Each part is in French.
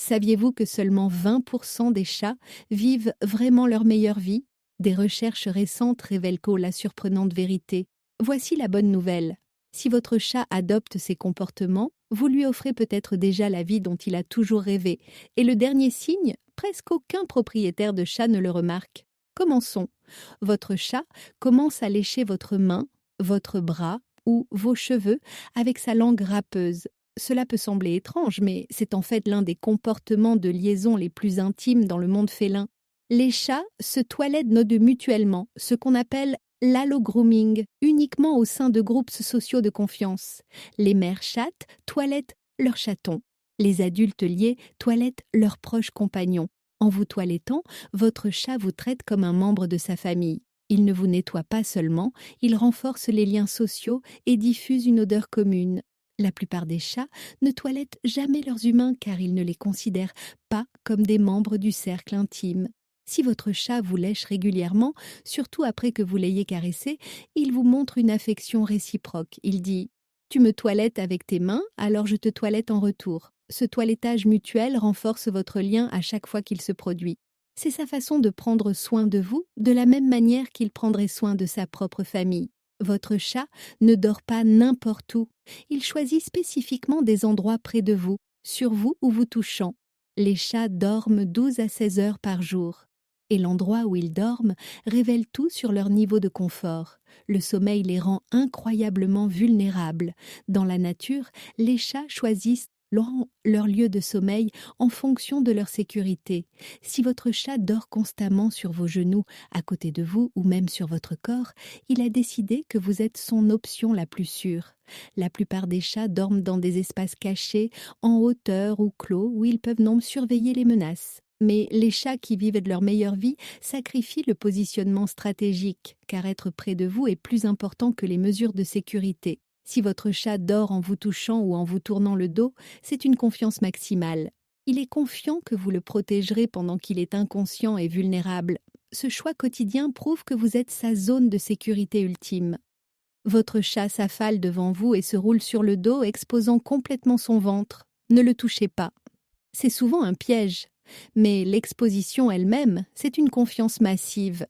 Saviez-vous que seulement 20% des chats vivent vraiment leur meilleure vie? Des recherches récentes révèlent la surprenante vérité. Voici la bonne nouvelle. Si votre chat adopte ces comportements, vous lui offrez peut-être déjà la vie dont il a toujours rêvé. Et le dernier signe, presque aucun propriétaire de chat ne le remarque. Commençons. Votre chat commence à lécher votre main, votre bras ou vos cheveux avec sa langue râpeuse. Cela peut sembler étrange, mais c'est en fait l'un des comportements de liaison les plus intimes dans le monde félin. Les chats se toilettent mutuellement, ce qu'on appelle l'allogrooming, uniquement au sein de groupes sociaux de confiance. Les mères chattes toilettent leurs chatons. Les adultes liés toilettent leurs proches compagnons. En vous toilettant, votre chat vous traite comme un membre de sa famille. Il ne vous nettoie pas seulement, il renforce les liens sociaux et diffuse une odeur commune. La plupart des chats ne toilettent jamais leurs humains car ils ne les considèrent pas comme des membres du cercle intime. Si votre chat vous lèche régulièrement, surtout après que vous l'ayez caressé, il vous montre une affection réciproque. Il dit « Tu me toilettes avec tes mains, alors je te toilette en retour ». Ce toilettage mutuel renforce votre lien à chaque fois qu'il se produit. C'est sa façon de prendre soin de vous, de la même manière qu'il prendrait soin de sa propre famille. Votre chat ne dort pas n'importe où. Il choisit spécifiquement des endroits près de vous, sur vous ou vous touchant. Les chats dorment 12 à 16 heures par jour. Et l'endroit où ils dorment révèle tout sur leur niveau de confort. Le sommeil les rend incroyablement vulnérables. Dans la nature, les chats choisissent leur lieu de sommeil en fonction de leur sécurité. Si votre chat dort constamment sur vos genoux, à côté de vous ou même sur votre corps, il a décidé que vous êtes son option la plus sûre. La plupart des chats dorment dans des espaces cachés, en hauteur ou clos, où ils peuvent donc surveiller les menaces. Mais les chats qui vivent de leur meilleure vie sacrifient le positionnement stratégique, car être près de vous est plus important que les mesures de sécurité. Si votre chat dort en vous touchant ou en vous tournant le dos, c'est une confiance maximale. Il est confiant que vous le protégerez pendant qu'il est inconscient et vulnérable. Ce choix quotidien prouve que vous êtes sa zone de sécurité ultime. Votre chat s'affale devant vous et se roule sur le dos, exposant complètement son ventre. Ne le touchez pas. C'est souvent un piège, mais l'exposition elle-même, c'est une confiance massive.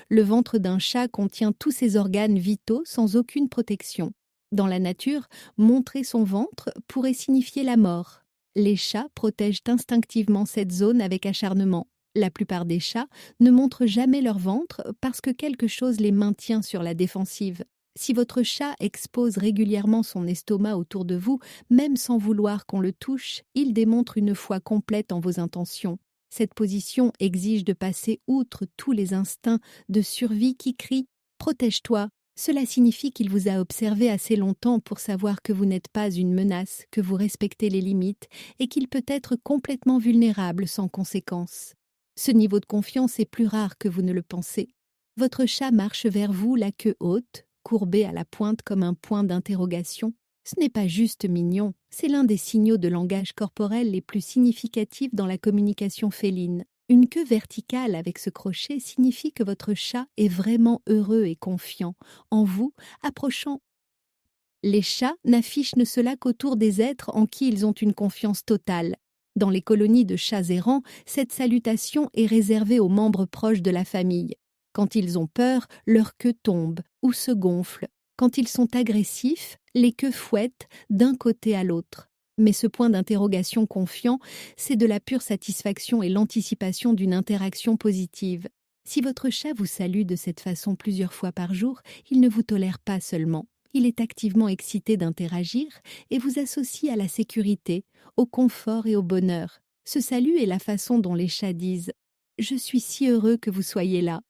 Le ventre d'un chat contient tous ses organes vitaux sans aucune protection. Dans la nature, montrer son ventre pourrait signifier la mort. Les chats protègent instinctivement cette zone avec acharnement. La plupart des chats ne montrent jamais leur ventre parce que quelque chose les maintient sur la défensive. Si votre chat expose régulièrement son estomac autour de vous, même sans vouloir qu'on le touche, il démontre une foi complète en vos intentions. Cette position exige de passer outre tous les instincts de survie qui crient « Protège-toi ». Cela signifie qu'il vous a observé assez longtemps pour savoir que vous n'êtes pas une menace, que vous respectez les limites et qu'il peut être complètement vulnérable sans conséquence. Ce niveau de confiance est plus rare que vous ne le pensez. Votre chat marche vers vous, la queue haute, courbée à la pointe comme un point d'interrogation. Ce n'est pas juste mignon, c'est l'un des signaux de langage corporel les plus significatifs dans la communication féline. Une queue verticale avec ce crochet signifie que votre chat est vraiment heureux et confiant en vous, approchant. Les chats n'affichent cela qu'autour des êtres en qui ils ont une confiance totale. Dans les colonies de chats errants, cette salutation est réservée aux membres proches de la famille. Quand ils ont peur, leur queue tombe ou se gonfle. Quand ils sont agressifs, les queues fouettent d'un côté à l'autre. Mais ce point d'interrogation confiant, c'est de la pure satisfaction et l'anticipation d'une interaction positive. Si votre chat vous salue de cette façon plusieurs fois par jour, il ne vous tolère pas seulement. Il est activement excité d'interagir et vous associe à la sécurité, au confort et au bonheur. Ce salut est la façon dont les chats disent « Je suis si heureux que vous soyez là ».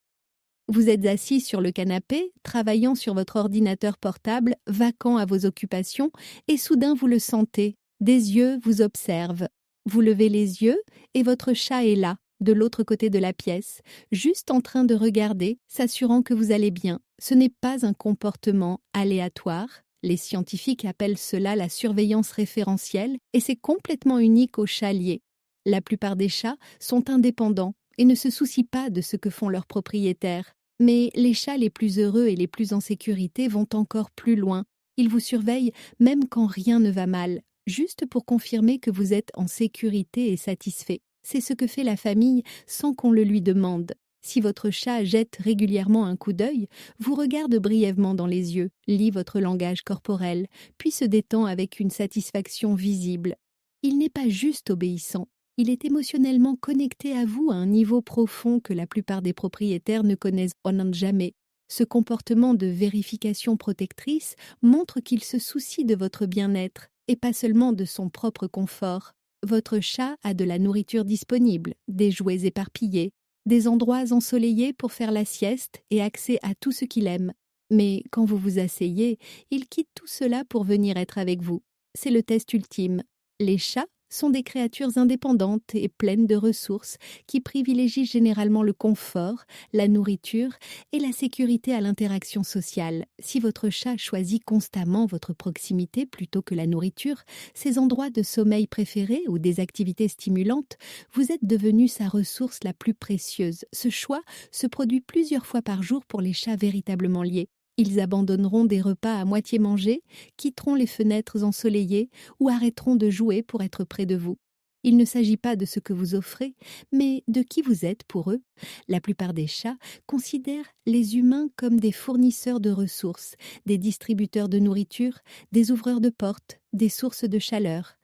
Vous êtes assis sur le canapé, travaillant sur votre ordinateur portable, vacant à vos occupations, et soudain vous le sentez. Des yeux vous observent. Vous levez les yeux et votre chat est là, de l'autre côté de la pièce, juste en train de regarder, s'assurant que vous allez bien. Ce n'est pas un comportement aléatoire. Les scientifiques appellent cela la surveillance référentielle et c'est complètement unique aux chats liés. La plupart des chats sont indépendants et ne se soucient pas de ce que font leurs propriétaires. Mais les chats les plus heureux et les plus en sécurité vont encore plus loin. Ils vous surveillent même quand rien ne va mal, juste pour confirmer que vous êtes en sécurité et satisfait. C'est ce que fait la famille sans qu'on le lui demande. Si votre chat jette régulièrement un coup d'œil, vous regarde brièvement dans les yeux, lit votre langage corporel, puis se détend avec une satisfaction visible. Il n'est pas juste obéissant, il est émotionnellement connecté à vous à un niveau profond que la plupart des propriétaires ne connaissent jamais. Ce comportement de vérification protectrice montre qu'il se soucie de votre bien-être et pas seulement de son propre confort. Votre chat a de la nourriture disponible, des jouets éparpillés, des endroits ensoleillés pour faire la sieste et accès à tout ce qu'il aime. Mais quand vous vous asseyez, il quitte tout cela pour venir être avec vous. C'est le test ultime. Les chats sont des créatures indépendantes et pleines de ressources qui privilégient généralement le confort, la nourriture et la sécurité à l'interaction sociale. Si votre chat choisit constamment votre proximité plutôt que la nourriture, ses endroits de sommeil préférés ou des activités stimulantes, vous êtes devenu sa ressource la plus précieuse. Ce choix se produit plusieurs fois par jour pour les chats véritablement liés. Ils abandonneront des repas à moitié mangés, quitteront les fenêtres ensoleillées ou arrêteront de jouer pour être près de vous. Il ne s'agit pas de ce que vous offrez, mais de qui vous êtes pour eux. La plupart des chats considèrent les humains comme des fournisseurs de ressources, des distributeurs de nourriture, des ouvreurs de portes, des sources de chaleur.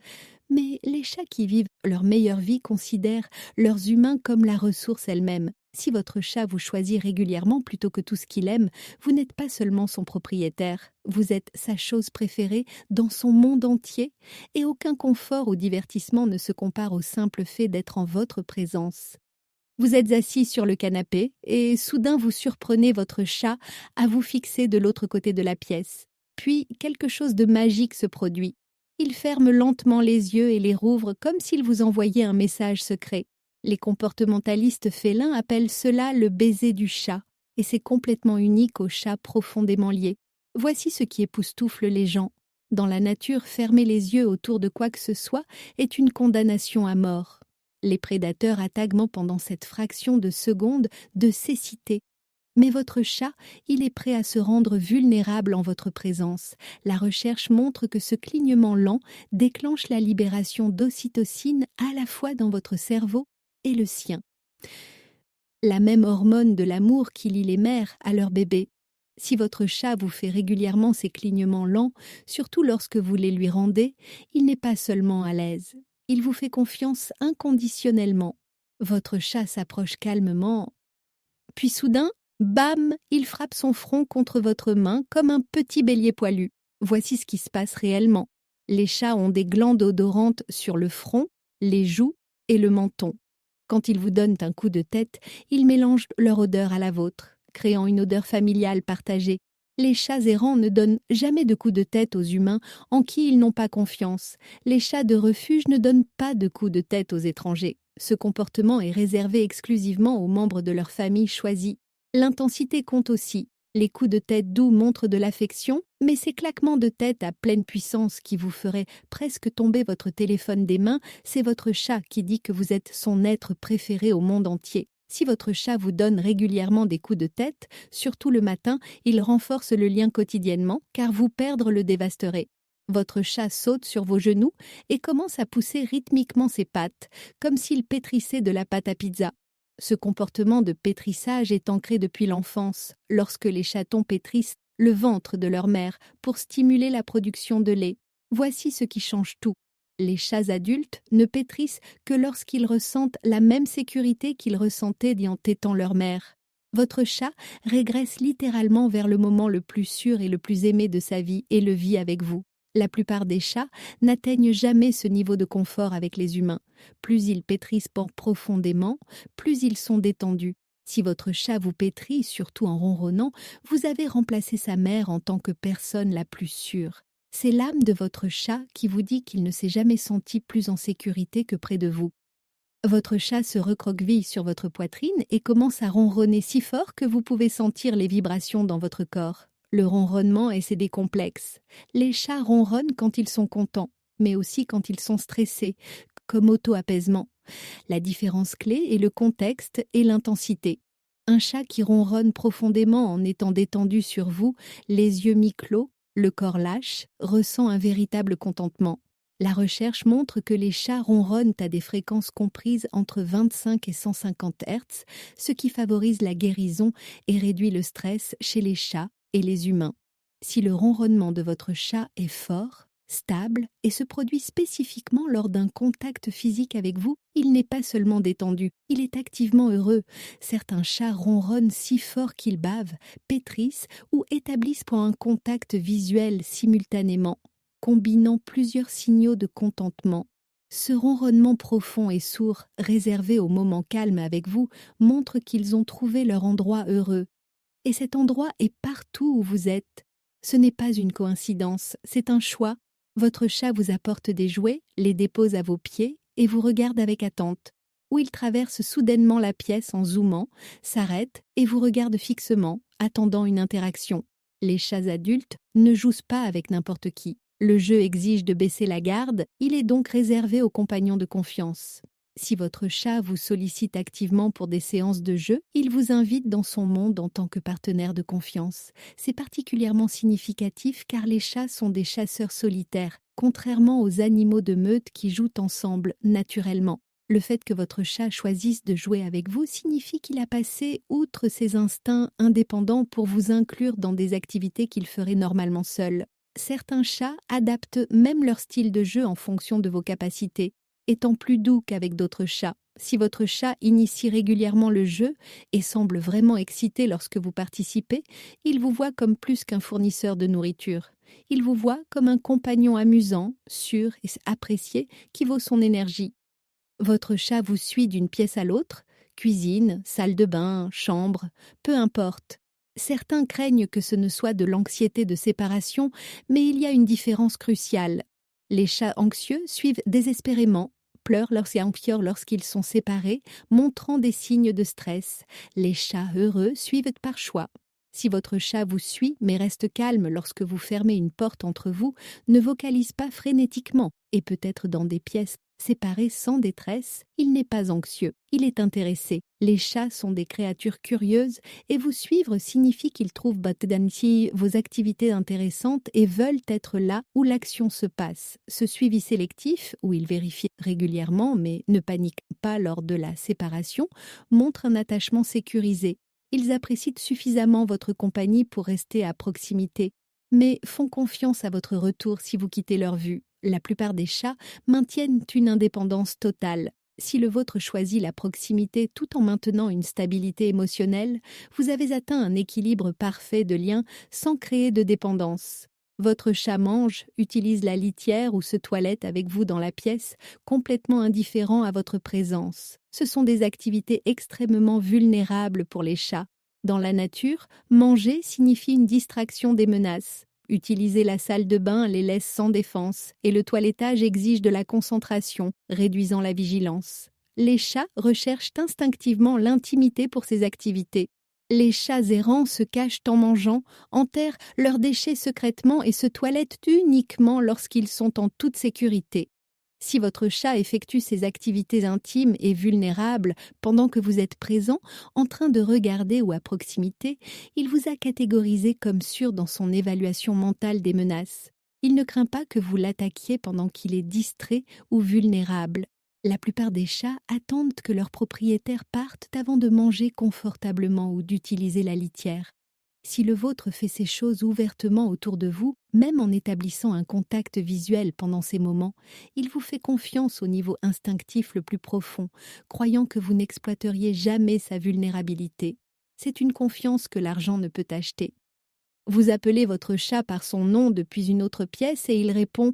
Mais les chats qui vivent leur meilleure vie considèrent leurs humains comme la ressource elle-même. Si votre chat vous choisit régulièrement plutôt que tout ce qu'il aime, vous n'êtes pas seulement son propriétaire, vous êtes sa chose préférée dans son monde entier, et aucun confort ou divertissement ne se compare au simple fait d'être en votre présence. Vous êtes assis sur le canapé, et soudain vous surprenez votre chat à vous fixer de l'autre côté de la pièce. Puis quelque chose de magique se produit. Il ferme lentement les yeux et les rouvre comme s'il vous envoyait un message secret. Les comportementalistes félins appellent cela le baiser du chat, et c'est complètement unique aux chats profondément liés. Voici ce qui époustoufle les gens. Dans la nature, fermer les yeux autour de quoi que ce soit est une condamnation à mort. Les prédateurs attaquent pendant cette fraction de seconde de cécité. Mais votre chat, il est prêt à se rendre vulnérable en votre présence. La recherche montre que ce clignement lent déclenche la libération d'ocytocine à la fois dans votre cerveau et le sien. La même hormone de l'amour qui lie les mères à leurs bébés. Si votre chat vous fait régulièrement ces clignements lents, surtout lorsque vous les lui rendez, il n'est pas seulement à l'aise. Il vous fait confiance inconditionnellement. Votre chat s'approche calmement, puis soudain, bam, il frappe son front contre votre main comme un petit bélier poilu. Voici ce qui se passe réellement. Les chats ont des glandes odorantes sur le front, les joues et le menton. Quand ils vous donnent un coup de tête, ils mélangent leur odeur à la vôtre, créant une odeur familiale partagée. Les chats errants ne donnent jamais de coups de tête aux humains en qui ils n'ont pas confiance. Les chats de refuge ne donnent pas de coups de tête aux étrangers. Ce comportement est réservé exclusivement aux membres de leur famille choisie. L'intensité compte aussi. Les coups de tête doux montrent de l'affection, mais ces claquements de tête à pleine puissance qui vous feraient presque tomber votre téléphone des mains, c'est votre chat qui dit que vous êtes son être préféré au monde entier. Si votre chat vous donne régulièrement des coups de tête, surtout le matin, il renforce le lien quotidiennement, car vous perdre le dévasterait. Votre chat saute sur vos genoux et commence à pousser rythmiquement ses pattes, comme s'il pétrissait de la pâte à pizza. Ce comportement de pétrissage est ancré depuis l'enfance, lorsque les chatons pétrissent le ventre de leur mère pour stimuler la production de lait. Voici ce qui change tout. Les chats adultes ne pétrissent que lorsqu'ils ressentent la même sécurité qu'ils ressentaient en tétant leur mère. Votre chat régresse littéralement vers le moment le plus sûr et le plus aimé de sa vie et le vit avec vous. La plupart des chats n'atteignent jamais ce niveau de confort avec les humains. Plus ils pétrissent profondément, plus ils sont détendus. Si votre chat vous pétrit, surtout en ronronnant, vous avez remplacé sa mère en tant que personne la plus sûre. C'est l'âme de votre chat qui vous dit qu'il ne s'est jamais senti plus en sécurité que près de vous. Votre chat se recroqueville sur votre poitrine et commence à ronronner si fort que vous pouvez sentir les vibrations dans votre corps. Le ronronnement est cédé complexe. Les chats ronronnent quand ils sont contents, mais aussi quand ils sont stressés, comme auto-apaisement. La différence clé est le contexte et l'intensité. Un chat qui ronronne profondément en étant détendu sur vous, les yeux mi-clos, le corps lâche, ressent un véritable contentement. La recherche montre que les chats ronronnent à des fréquences comprises entre 25 et 150 Hz, ce qui favorise la guérison et réduit le stress chez les chats et les humains. Si le ronronnement de votre chat est fort, stable et se produit spécifiquement lors d'un contact physique avec vous, il n'est pas seulement détendu, il est activement heureux. Certains chats ronronnent si fort qu'ils bavent, pétrissent ou établissent pour un contact visuel simultanément, combinant plusieurs signaux de contentement. Ce ronronnement profond et sourd, réservé aux moments calmes avec vous, montre qu'ils ont trouvé leur endroit heureux. Et cet endroit est partout où vous êtes. Ce n'est pas une coïncidence, c'est un choix. Votre chat vous apporte des jouets, les dépose à vos pieds et vous regarde avec attente. Ou il traverse soudainement la pièce en zoomant, s'arrête et vous regarde fixement, attendant une interaction. Les chats adultes ne jouent pas avec n'importe qui. Le jeu exige de baisser la garde, il est donc réservé aux compagnons de confiance. Si votre chat vous sollicite activement pour des séances de jeu, il vous invite dans son monde en tant que partenaire de confiance. C'est particulièrement significatif car les chats sont des chasseurs solitaires, contrairement aux animaux de meute qui jouent ensemble naturellement. Le fait que votre chat choisisse de jouer avec vous signifie qu'il a passé outre ses instincts indépendants pour vous inclure dans des activités qu'il ferait normalement seul. Certains chats adaptent même leur style de jeu en fonction de vos capacités, étant plus doux qu'avec d'autres chats. Si votre chat initie régulièrement le jeu et semble vraiment excité lorsque vous participez, il vous voit comme plus qu'un fournisseur de nourriture. Il vous voit comme un compagnon amusant, sûr et apprécié qui vaut son énergie. Votre chat vous suit d'une pièce à l'autre, cuisine, salle de bain, chambre, peu importe. Certains craignent que ce ne soit de l'anxiété de séparation, mais il y a une différence cruciale. Les chats anxieux suivent désespérément, pleurent lorsqu'ils sont séparés, montrant des signes de stress. Les chats heureux suivent par choix. Si votre chat vous suit mais reste calme lorsque vous fermez une porte entre vous, ne vocalise pas frénétiquement et peut être dans des pièces séparées sans détresse, il n'est pas anxieux, il est intéressé. Les chats sont des créatures curieuses et vous suivre signifie qu'ils trouvent vos activités intéressantes et veulent être là où l'action se passe. Ce suivi sélectif, où ils vérifient régulièrement mais ne paniquent pas lors de la séparation, montre un attachement sécurisé. Ils apprécient suffisamment votre compagnie pour rester à proximité, mais font confiance à votre retour si vous quittez leur vue. La plupart des chats maintiennent une indépendance totale. Si le vôtre choisit la proximité tout en maintenant une stabilité émotionnelle, vous avez atteint un équilibre parfait de lien sans créer de dépendance. Votre chat mange, utilise la litière ou se toilette avec vous dans la pièce, complètement indifférent à votre présence. Ce sont des activités extrêmement vulnérables pour les chats. Dans la nature, manger signifie une distraction des menaces. Utiliser la salle de bain les laisse sans défense et le toilettage exige de la concentration, réduisant la vigilance. Les chats recherchent instinctivement l'intimité pour ces activités. Les chats errants se cachent en mangeant, enterrent leurs déchets secrètement et se toilettent uniquement lorsqu'ils sont en toute sécurité. Si votre chat effectue ses activités intimes et vulnérables pendant que vous êtes présent, en train de regarder ou à proximité, il vous a catégorisé comme sûr dans son évaluation mentale des menaces. Il ne craint pas que vous l'attaquiez pendant qu'il est distrait ou vulnérable. La plupart des chats attendent que leurs propriétaires partent avant de manger confortablement ou d'utiliser la litière. Si le vôtre fait ces choses ouvertement autour de vous, même en établissant un contact visuel pendant ces moments, il vous fait confiance au niveau instinctif le plus profond, croyant que vous n'exploiteriez jamais sa vulnérabilité. C'est une confiance que l'argent ne peut acheter. Vous appelez votre chat par son nom depuis une autre pièce et il répond,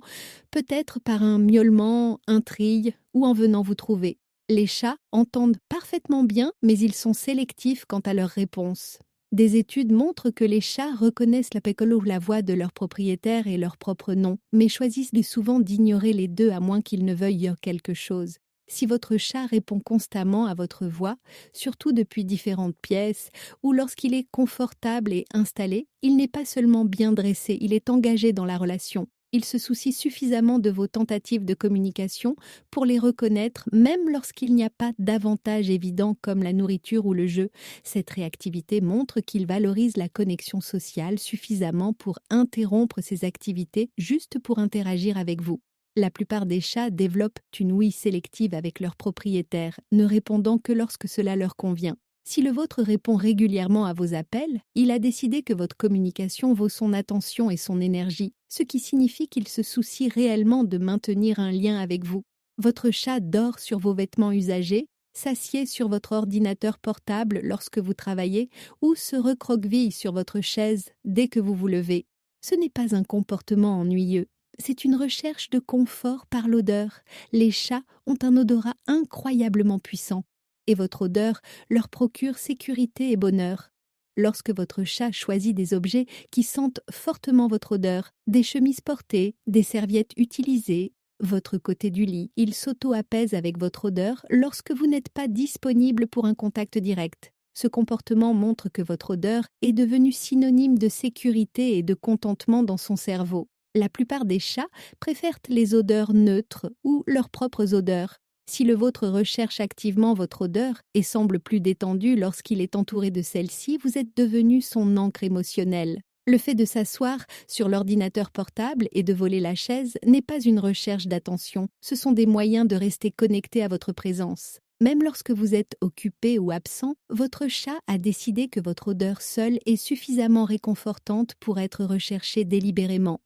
peut-être par un miaulement, un trille ou en venant vous trouver. Les chats entendent parfaitement bien, mais ils sont sélectifs quant à leurs réponses. Des études montrent que les chats reconnaissent la voix de leur propriétaire et leur propre nom, mais choisissent souvent d'ignorer les deux à moins qu'ils ne veuillent quelque chose. Si votre chat répond constamment à votre voix, surtout depuis différentes pièces, ou lorsqu'il est confortable et installé, il n'est pas seulement bien dressé, il est engagé dans la relation. Il se soucie suffisamment de vos tentatives de communication pour les reconnaître même lorsqu'il n'y a pas d'avantage évident comme la nourriture ou le jeu. Cette réactivité montre qu'il valorise la connexion sociale suffisamment pour interrompre ses activités juste pour interagir avec vous. La plupart des chats développent une ouïe sélective avec leur propriétaire, ne répondant que lorsque cela leur convient. Si le vôtre répond régulièrement à vos appels, il a décidé que votre communication vaut son attention et son énergie, ce qui signifie qu'il se soucie réellement de maintenir un lien avec vous. Votre chat dort sur vos vêtements usagés, s'assied sur votre ordinateur portable lorsque vous travaillez ou se recroqueville sur votre chaise dès que vous vous levez. Ce n'est pas un comportement ennuyeux, c'est une recherche de confort par l'odeur. Les chats ont un odorat incroyablement puissant et votre odeur leur procure sécurité et bonheur. Lorsque votre chat choisit des objets qui sentent fortement votre odeur, des chemises portées, des serviettes utilisées, votre côté du lit, il s'auto-apaise avec votre odeur lorsque vous n'êtes pas disponible pour un contact direct. Ce comportement montre que votre odeur est devenue synonyme de sécurité et de contentement dans son cerveau. La plupart des chats préfèrent les odeurs neutres ou leurs propres odeurs. Si le vôtre recherche activement votre odeur et semble plus détendu lorsqu'il est entouré de celle-ci, vous êtes devenu son ancre émotionnelle. Le fait de s'asseoir sur l'ordinateur portable et de voler la chaise n'est pas une recherche d'attention, ce sont des moyens de rester connecté à votre présence. Même lorsque vous êtes occupé ou absent, votre chat a décidé que votre odeur seule est suffisamment réconfortante pour être recherchée délibérément.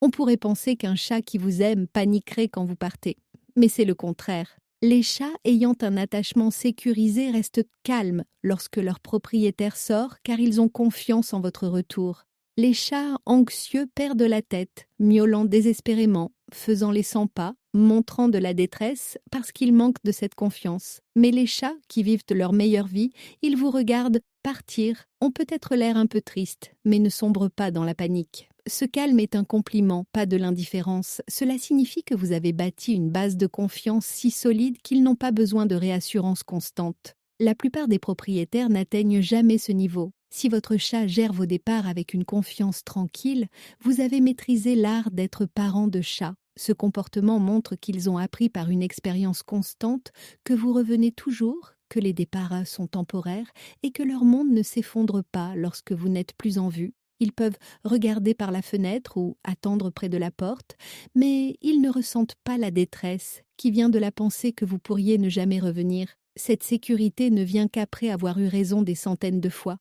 On pourrait penser qu'un chat qui vous aime paniquerait quand vous partez, mais c'est le contraire. Les chats ayant un attachement sécurisé restent calmes lorsque leur propriétaire sort car ils ont confiance en votre retour. Les chats anxieux perdent la tête, miaulant désespérément, faisant les 100 pas, montrant de la détresse parce qu'ils manquent de cette confiance. Mais les chats qui vivent leur meilleure vie, ils vous regardent partir, ont peut-être l'air un peu tristes, mais ne sombrent pas dans la panique. Ce calme est un compliment, pas de l'indifférence. Cela signifie que vous avez bâti une base de confiance si solide qu'ils n'ont pas besoin de réassurance constante. La plupart des propriétaires n'atteignent jamais ce niveau. Si votre chat gère vos départs avec une confiance tranquille, vous avez maîtrisé l'art d'être parent de chat. Ce comportement montre qu'ils ont appris par une expérience constante que vous revenez toujours, que les départs sont temporaires et que leur monde ne s'effondre pas lorsque vous n'êtes plus en vue. Ils peuvent regarder par la fenêtre ou attendre près de la porte, mais ils ne ressentent pas la détresse qui vient de la pensée que vous pourriez ne jamais revenir. Cette sécurité ne vient qu'après avoir eu raison des centaines de fois.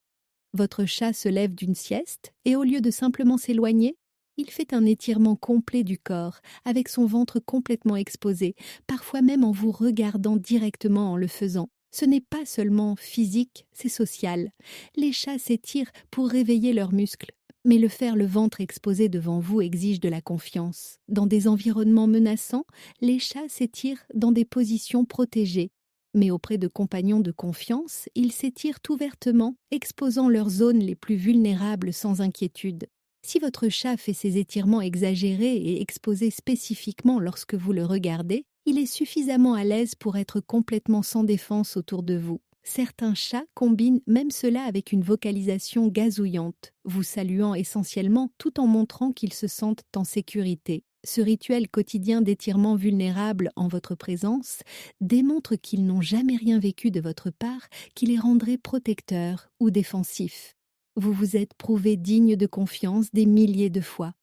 Votre chat se lève d'une sieste et au lieu de simplement s'éloigner, il fait un étirement complet du corps, avec son ventre complètement exposé, parfois même en vous regardant directement en le faisant. Ce n'est pas seulement physique, c'est social. Les chats s'étirent pour réveiller leurs muscles, mais le faire le ventre exposé devant vous exige de la confiance. Dans des environnements menaçants, les chats s'étirent dans des positions protégées. Mais auprès de compagnons de confiance, ils s'étirent ouvertement, exposant leurs zones les plus vulnérables sans inquiétude. Si votre chat fait ces étirements exagérés et exposés spécifiquement lorsque vous le regardez, il est suffisamment à l'aise pour être complètement sans défense autour de vous. Certains chats combinent même cela avec une vocalisation gazouillante, vous saluant essentiellement tout en montrant qu'ils se sentent en sécurité. Ce rituel quotidien d'étirement vulnérable en votre présence démontre qu'ils n'ont jamais rien vécu de votre part qui les rendrait protecteurs ou défensifs. Vous vous êtes prouvé digne de confiance des milliers de fois.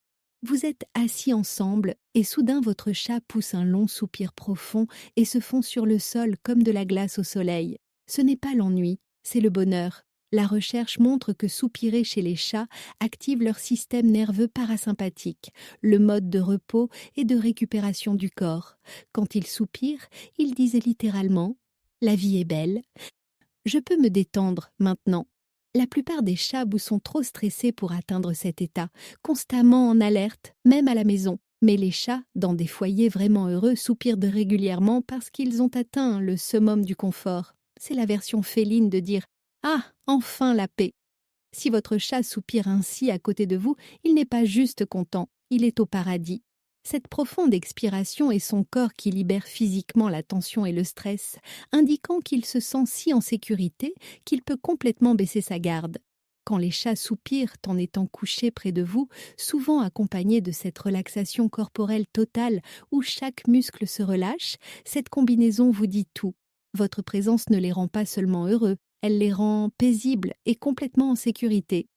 Vous êtes assis ensemble et soudain votre chat pousse un long soupir profond et se fond sur le sol comme de la glace au soleil. Ce n'est pas l'ennui, c'est le bonheur. La recherche montre que soupirer chez les chats active leur système nerveux parasympathique, le mode de repos et de récupération du corps. Quand ils soupirent, ils disent littéralement « La vie est belle, je peux me détendre maintenant ». La plupart des chats sont trop stressés pour atteindre cet état, constamment en alerte, même à la maison. Mais les chats, dans des foyers vraiment heureux, soupirent régulièrement parce qu'ils ont atteint le summum du confort. C'est la version féline de dire « Ah, enfin la paix !» Si votre chat soupire ainsi à côté de vous, il n'est pas juste content, il est au paradis. Cette profonde expiration est son corps qui libère physiquement la tension et le stress, indiquant qu'il se sent si en sécurité qu'il peut complètement baisser sa garde. Quand les chats soupirent en étant couchés près de vous, souvent accompagnés de cette relaxation corporelle totale où chaque muscle se relâche, cette combinaison vous dit tout. Votre présence ne les rend pas seulement heureux, elle les rend paisibles et complètement en sécurité.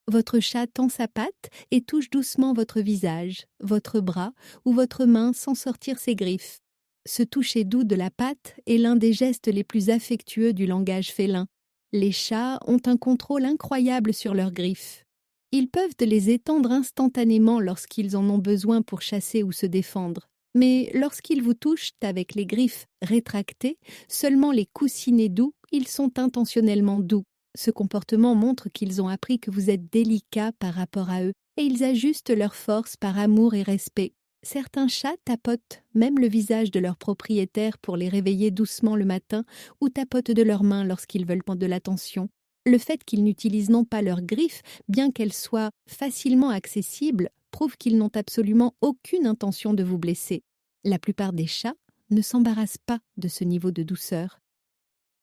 Votre chat tend sa patte et touche doucement votre visage, votre bras ou votre main sans sortir ses griffes. Ce toucher doux de la patte est l'un des gestes les plus affectueux du langage félin. Les chats ont un contrôle incroyable sur leurs griffes. Ils peuvent les étendre instantanément lorsqu'ils en ont besoin pour chasser ou se défendre. Mais lorsqu'ils vous touchent avec les griffes rétractées, seulement les coussinets doux, ils sont intentionnellement doux. Ce comportement montre qu'ils ont appris que vous êtes délicat par rapport à eux et ils ajustent leur force par amour et respect. Certains chats tapotent même le visage de leur propriétaire pour les réveiller doucement le matin ou tapotent de leurs mains lorsqu'ils veulent de l'attention. Le fait qu'ils n'utilisent non pas leurs griffes, bien qu'elles soient facilement accessibles, prouve qu'ils n'ont absolument aucune intention de vous blesser. La plupart des chats ne s'embarrassent pas de ce niveau de douceur.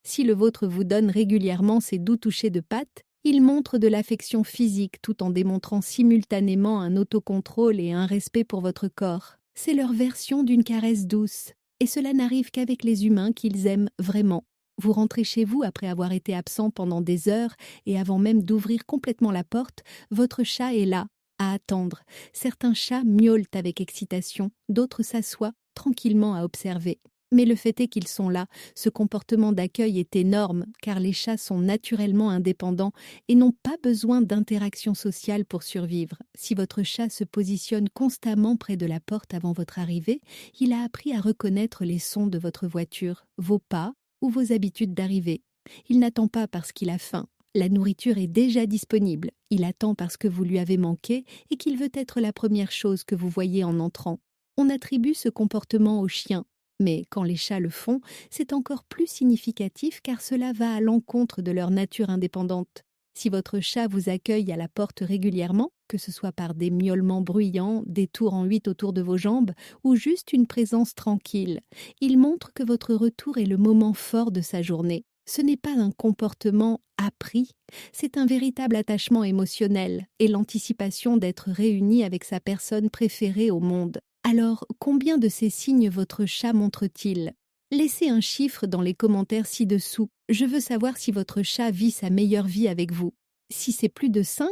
Si le vôtre vous donne régulièrement ces doux touchers de pattes, il montre de l'affection physique tout en démontrant simultanément un autocontrôle et un respect pour votre corps. C'est leur version d'une caresse douce, et cela n'arrive qu'avec les humains qu'ils aiment vraiment. Vous rentrez chez vous après avoir été absent pendant des heures et avant même d'ouvrir complètement la porte, votre chat est là, à attendre. Certains chats miaulent avec excitation, d'autres s'assoient tranquillement à observer. Mais le fait est qu'ils sont là. Ce comportement d'accueil est énorme car les chats sont naturellement indépendants et n'ont pas besoin d'interaction sociale pour survivre. Si votre chat se positionne constamment près de la porte avant votre arrivée, il a appris à reconnaître les sons de votre voiture, vos pas ou vos habitudes d'arrivée. Il n'attend pas parce qu'il a faim. La nourriture est déjà disponible. Il attend parce que vous lui avez manqué et qu'il veut être la première chose que vous voyez en entrant. On attribue ce comportement aux chiens. Mais quand les chats le font, c'est encore plus significatif car cela va à l'encontre de leur nature indépendante. Si votre chat vous accueille à la porte régulièrement, que ce soit par des miaulements bruyants, des tours en 8 autour de vos jambes ou juste une présence tranquille, il montre que votre retour est le moment fort de sa journée. Ce n'est pas un comportement appris, c'est un véritable attachement émotionnel et l'anticipation d'être réuni avec sa personne préférée au monde. Alors, combien de ces signes votre chat montre-t-il? Laissez un chiffre dans les commentaires ci-dessous. Je veux savoir si votre chat vit sa meilleure vie avec vous. Si c'est plus de 5,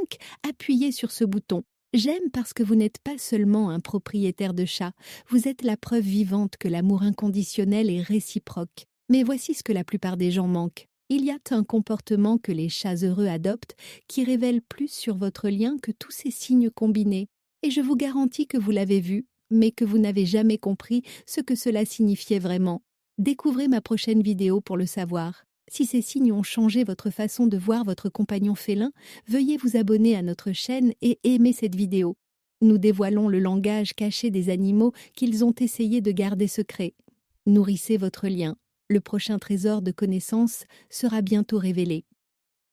appuyez sur ce bouton. J'aime parce que vous n'êtes pas seulement un propriétaire de chat, vous êtes la preuve vivante que l'amour inconditionnel est réciproque. Mais voici ce que la plupart des gens manquent. Il y a un comportement que les chats heureux adoptent qui révèle plus sur votre lien que tous ces signes combinés. Et je vous garantis que vous l'avez vu, mais que vous n'avez jamais compris ce que cela signifiait vraiment. Découvrez ma prochaine vidéo pour le savoir. Si ces signes ont changé votre façon de voir votre compagnon félin, veuillez vous abonner à notre chaîne et aimer cette vidéo. Nous dévoilons le langage caché des animaux qu'ils ont essayé de garder secret. Nourrissez votre lien. Le prochain trésor de connaissances sera bientôt révélé.